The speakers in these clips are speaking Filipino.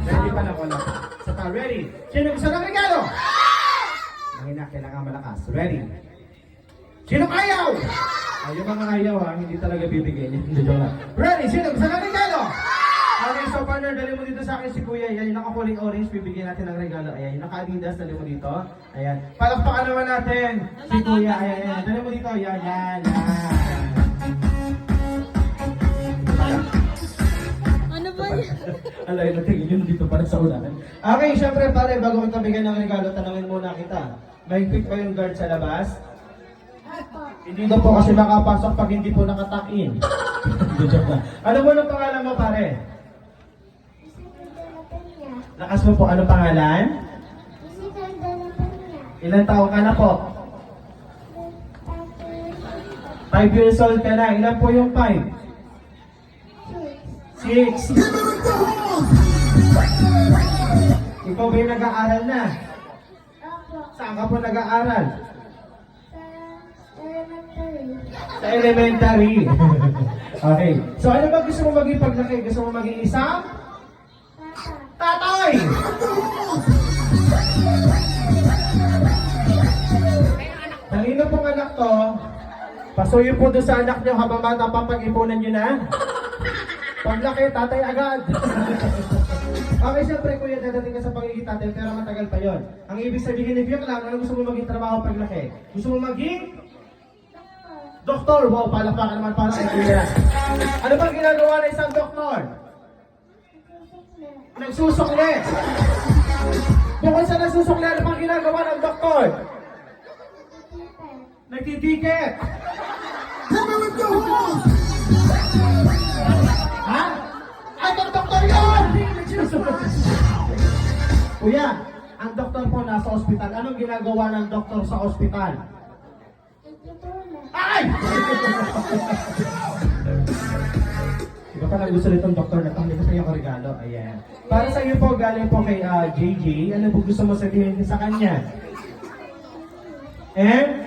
Ready pa na wala. Sa ta, ready? Sino gusto ng regalo? Mahina, kailangan malakas. Ready? Sino ayaw? Ay, yung mga ayaw ha, hindi talaga bibigay niya. Hindi joke lang. Ready? Sino gusto ng regalo? Okay, so partner, dali mo dito sa akin si Kuya. Yan, yung naka-kulay orange, bibigyan natin ng regalo. Ayan, yung naka-Adidas, dali mo dito. Ayan. Palakpakan naman natin si Kuya. Ayan, ayan. Dali mo dito. Yan, yan, yan. Ano ba yan? Alay, natingin yun dito para sa unahan. Okay, syempre pare, bago kita bigyan ng regalo, tanongin muna kita. May quick ba yung guard sa labas? Hindi daw po kasi makapasok pag hindi po nakatakin. Ano mo ng pangalan mo, pare? Lakas mo po, ano pangalan? Ilan taon ka na po? 5 years old ka na. Ilan po yung 5? 6. Ikaw ba yung nag-aaral na? Saan ka po nag-aaral? Sa elementary. Okay. So ano ba gusto mo maging paglaki? Gusto mo maging isang? Tatay! Kanino pong anak to? Pasuyo po doon sa anak niyo habang bata pa, pag-ipunan niyo na. Paglaki, tatay agad. Okay, siyempre kuya, dadating ka sa pagiging tatay, pero matagal pa yon. Ang ibig sabihin ni Fiona lang, ano gusto mo maging trabaho paglaki? Gusto mo maging? Doktor! Wow, palakpakan naman para sa kuya. Ano bang ginagawa ng isang doktor? Nagsusukli. Bukod sa nagsusukli, ano bang ginagawa ng doktor? Nagtitiket. Ha? Ay, ang doktor yun! Kuya, ang doktor po nasa ospital. Anong ginagawa ng doktor sa ospital? Ay! Iba pa lang gusto nitong doktor na pang sa iyo ko regalo. Ayan. Para sa iyo po, galing po kay JJ. Ano po gusto mo sabihin sa kanya? And?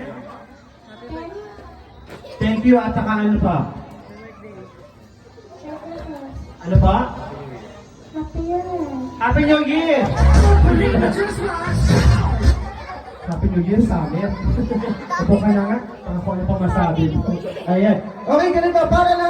Thank you at saka ano pa? Ano pa? Happy New Year! Happy New Year, Samir. Opo ka na nga. Ako ano pa masabi. Ayan. Okay, ganito. Para na